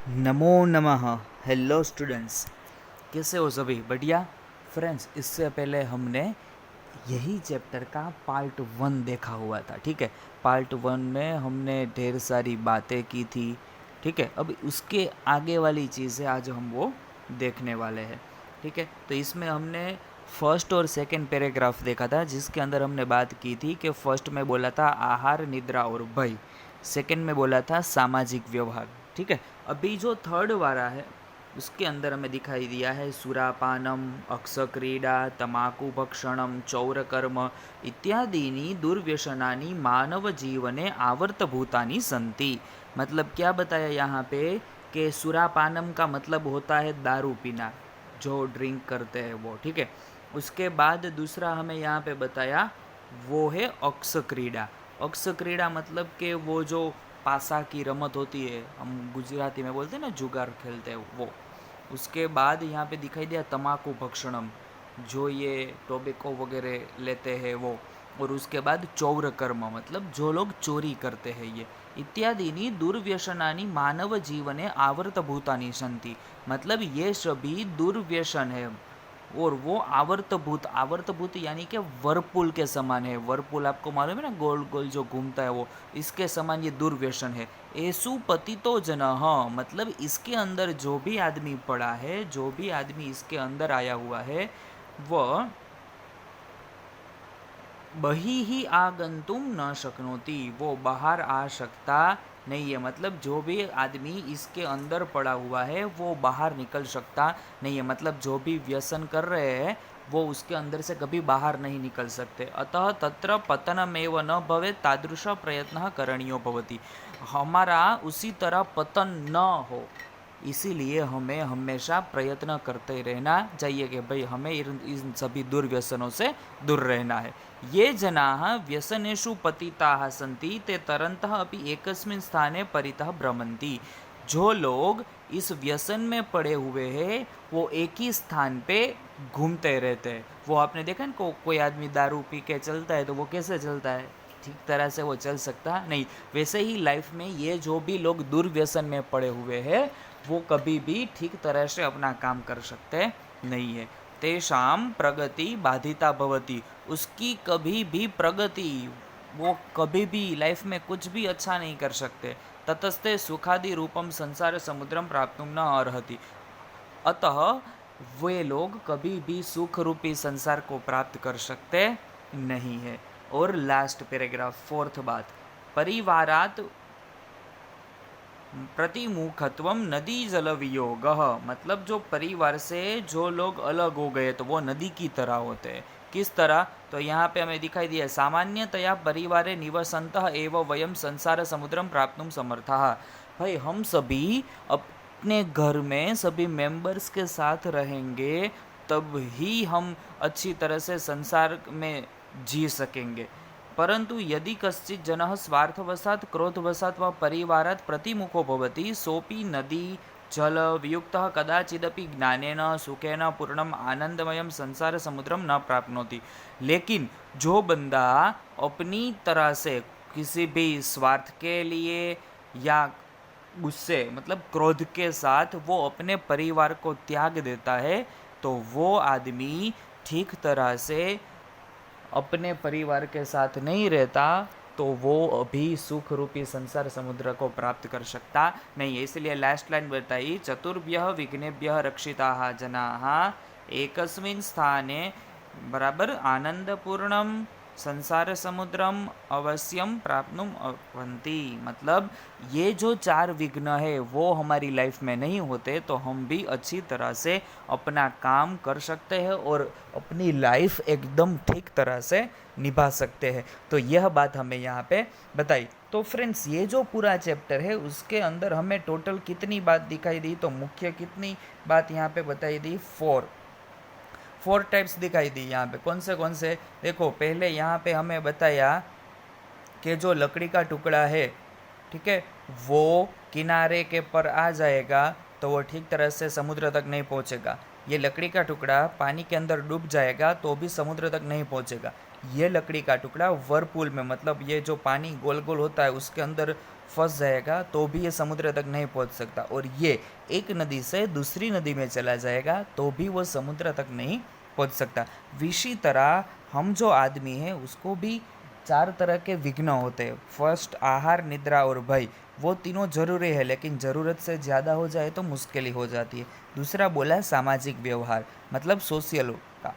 नमो नमः। Hello students, कैसे हो सभी? बढ़िया। फ्रेंड्स, इससे पहले हमने यही चैप्टर का पार्ट 1 देखा हुआ था। ठीक है, पार्ट 1 में हमने ढेर सारी बातें की थी। ठीक है, अब उसके आगे वाली चीज़ें आज हम वो देखने वाले हैं। ठीक है, तो इसमें हमने फर्स्ट और सेकंड पैराग्राफ देखा था, जिसके अंदर हमने बात की थी कि फर्स्ट में बोला था आहार, निद्रा और भय। सेकंड में बोला था सामाजिक व्यवहार। ठीक है, अभी जो थर्ड वाला है उसके अंदर हमें दिखाई दिया है सुरापानम, अक्षक्रीडा, तमाकू भक्षणम, चौरकर्म इत्यादीनी दुर्व्यसनानि मानव जीवने आवर्तभूतानि संति। मतलब क्या बताया यहाँ पे कि सुरापानम का मतलब होता है दारू पीना, जो ड्रिंक करते हैं वो। ठीक है, उसके बाद दूसरा हमें यहाँ पे बताया वो है अक्षक्रीडा। अक्षक्रीडा मतलब कि वो जो पासा की रमत होती है, हम गुजराती में बोलते हैं ना, जुगार खेलते हैं वो। उसके बाद यहाँ पे दिखाई दिया तम्बाकू भक्षणम, जो ये टोबैको वगैरह लेते हैं वो। और उसके बाद चौर कर्म मतलब जो लोग चोरी करते हैं ये। इत्यादि दुर्व्यसनानि मानव जीवने आवर्तभूतानि सन्ति, मतलब ये सभी दुर्व्यसन है। और वो आवर्तभूत, आवर्तभूत यानी कि वर्लपूल के समान है। वर्लपूल आपको मालूम है ना, गोल गोल जो घूमता है वो, इसके समान ये दुर्व्यसन है। ऐसु पतितो जन, हाँ मतलब इसके अंदर जो भी आदमी पड़ा है, जो भी आदमी इसके अंदर आया हुआ है, वह बहिः आगंतुम न शक्नोति, वो बाहर आ सकता नहीं है। मतलब जो भी आदमी इसके अंदर पड़ा हुआ है वो बाहर निकल सकता नहीं है। मतलब जो भी व्यसन कर रहे हैं वो उसके अंदर से कभी बाहर नहीं निकल सकते। अतः तत्र पतनमेव न भवेत् तादृश प्रयत्न करणीयो भवति, हमारा उसी तरह पतन न हो, इसीलिए हमें हमेशा प्रयत्न करते रहना चाहिए कि भाई हमें इन सभी दुर्व्यसनों से दूर रहना है। ये जनाः व्यसनेषु पतिताः सन्ति ते तरन्तः अपि एकस्मिन् स्थाने परितः भ्रमन्ति। जो लोग इस व्यसन में पड़े हुए हैं वो एक ही स्थान पे घूमते रहते हैं। वो आपने देखा ना, कोई आदमी दारू पी के चलता है तो वो कैसे चलता है? ठीक तरह से वो चल सकता नहीं। वैसे ही लाइफ में ये जो भी लोग दुर्व्यसन में पड़े हुए हैं वो कभी भी ठीक तरह से अपना काम कर सकते नहीं है। तेषाम प्रगति बाधिता भवति, उसकी कभी भी प्रगति, वो कभी भी लाइफ में कुछ भी अच्छा नहीं कर सकते। ततस्ते सुखादि रूपम संसार समुद्रम प्राप्तुम न अर्हति, अतः वे लोग कभी भी सुख रूपी संसार को प्राप्त कर सकते नहीं है। और लास्ट पैराग्राफ, फोर्थ बात, परिवारात प्रतिमुखत्व नदी जल वियोग, मतलब जो परिवार से जो लोग अलग हो गए तो वो नदी की तरह होते हैं। किस तरह? तो यहाँ पे हमें दिखाई दिया सामान्यतया परिवारे निवसन्तः एव वयम संसार समुद्रम प्राप्तुम समर्थः। भाई हम सभी अपने घर में सभी मेंबर्स के साथ रहेंगे तब ही हम अच्छी तरह से संसार में जी सकेंगे। परंतु यदि कश्चित् जनः स्वार्थवशात् क्रोधवशात् वा परिवारात् प्रतिमुखो भवति सोऽपि नदी जल वियुक्तः कदाचिदपि ज्ञानेन सुखेन पूर्णम आनंदमयम संसार समुद्रम न प्राप्नोति। लेकिन जो बंदा अपनी तरह से किसी भी स्वार्थ के लिए या गुस्से मतलब क्रोध के साथ वो अपने परिवार को त्याग देता है, तो वो आदमी ठीक तरह से अपने परिवार के साथ नहीं रहता, तो वो अभी सुख रूपी संसार समुद्र को प्राप्त कर सकता नहीं है। इसलिए लास्ट लाइन बताई, चतुर्भ्यः विघ्नेभ्यः रक्षिताः जनाः एकस्मिन् स्थाने बराबर आनंदपूर्णम संसार समुद्रम अवश्यम प्राप्नुम अवंती। मतलब ये जो 4 विघ्न है वो हमारी लाइफ में नहीं होते तो हम भी अच्छी तरह से अपना काम कर सकते हैं और अपनी लाइफ एकदम ठीक तरह से निभा सकते हैं। तो यह बात हमें यहाँ पे बताई। तो फ्रेंड्स, ये जो पूरा चैप्टर है उसके अंदर हमें टोटल कितनी बात दिखाई दी? तो मुख्य कितनी बात यहाँ पे बताई दी? 4 टाइप्स दिखाई दी यहाँ पे। कौन से? देखो, पहले यहाँ पे हमें बताया कि जो लकड़ी का टुकड़ा है, ठीक है, वो किनारे के पर आ जाएगा तो वो ठीक तरह से समुद्र तक नहीं पहुँचेगा। ये लकड़ी का टुकड़ा पानी के अंदर डूब जाएगा तो भी समुद्र तक नहीं पहुँचेगा। ये लकड़ी का टुकड़ा वर्लपूल में, मतलब ये जो पानी गोल गोल होता है उसके अंदर फंस जाएगा तो भी ये समुद्र तक नहीं पहुंच सकता, और ये एक नदी से दूसरी नदी में चला जाएगा तो भी वो समुद्र तक नहीं पहुंच सकता। इसी तरह हम जो आदमी हैं उसको भी 4 तरह के विघ्न होते हैं। फर्स्ट आहार, निद्रा और भय, वो तीनों जरूरी है, लेकिन ज़रूरत से ज़्यादा हो जाए तो मुश्किल हो जाती है। दूसरा बोला सामाजिक व्यवहार, मतलब सोशल का,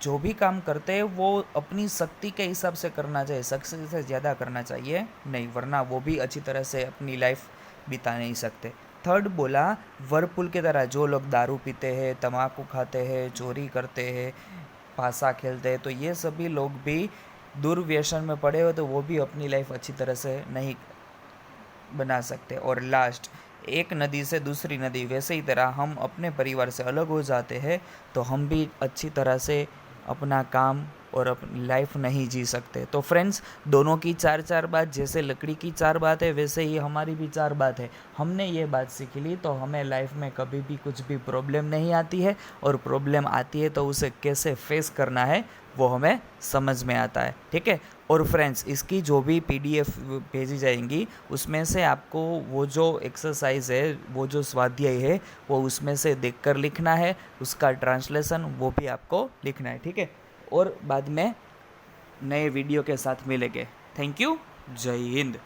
जो भी काम करते हैं वो अपनी शक्ति के हिसाब से करना चाहिए, शक्ति से ज़्यादा करना चाहिए नहीं, वरना वो भी अच्छी तरह से अपनी लाइफ बिता नहीं सकते। थर्ड बोला वर्लपूल की तरह, जो लोग दारू पीते हैं, तम्बाकू खाते हैं, चोरी करते हैं, पासा खेलते हैं, तो ये सभी लोग भी दुर्व्यसन में पड़े हो तो वो भी अपनी लाइफ अच्छी तरह से नहीं बना सकते। और लास्ट, एक नदी से दूसरी नदी, वैसे ही तरह हम अपने परिवार से अलग हो जाते हैं तो हम भी अच्छी तरह से अपना काम और अपनी लाइफ नहीं जी सकते। तो फ्रेंड्स, दोनों की 4 बात, जैसे लकड़ी की 4 बात है वैसे ही हमारी भी 4 बात है। हमने ये बात सीख ली तो हमें लाइफ में कभी भी कुछ भी प्रॉब्लम नहीं आती है, और प्रॉब्लम आती है तो उसे कैसे फेस करना है वो हमें समझ में आता है। ठीक है। और फ्रेंड्स, इसकी जो भी PDF भेजी जाएंगी उसमें से आपको वो जो एक्सरसाइज है, वो जो स्वाध्याय है, वो उसमें से देखकर लिखना है, उसका ट्रांसलेशन वो भी आपको लिखना है। ठीक है। और बाद में नए वीडियो के साथ मिलेंगे। Thank you. जय हिंद।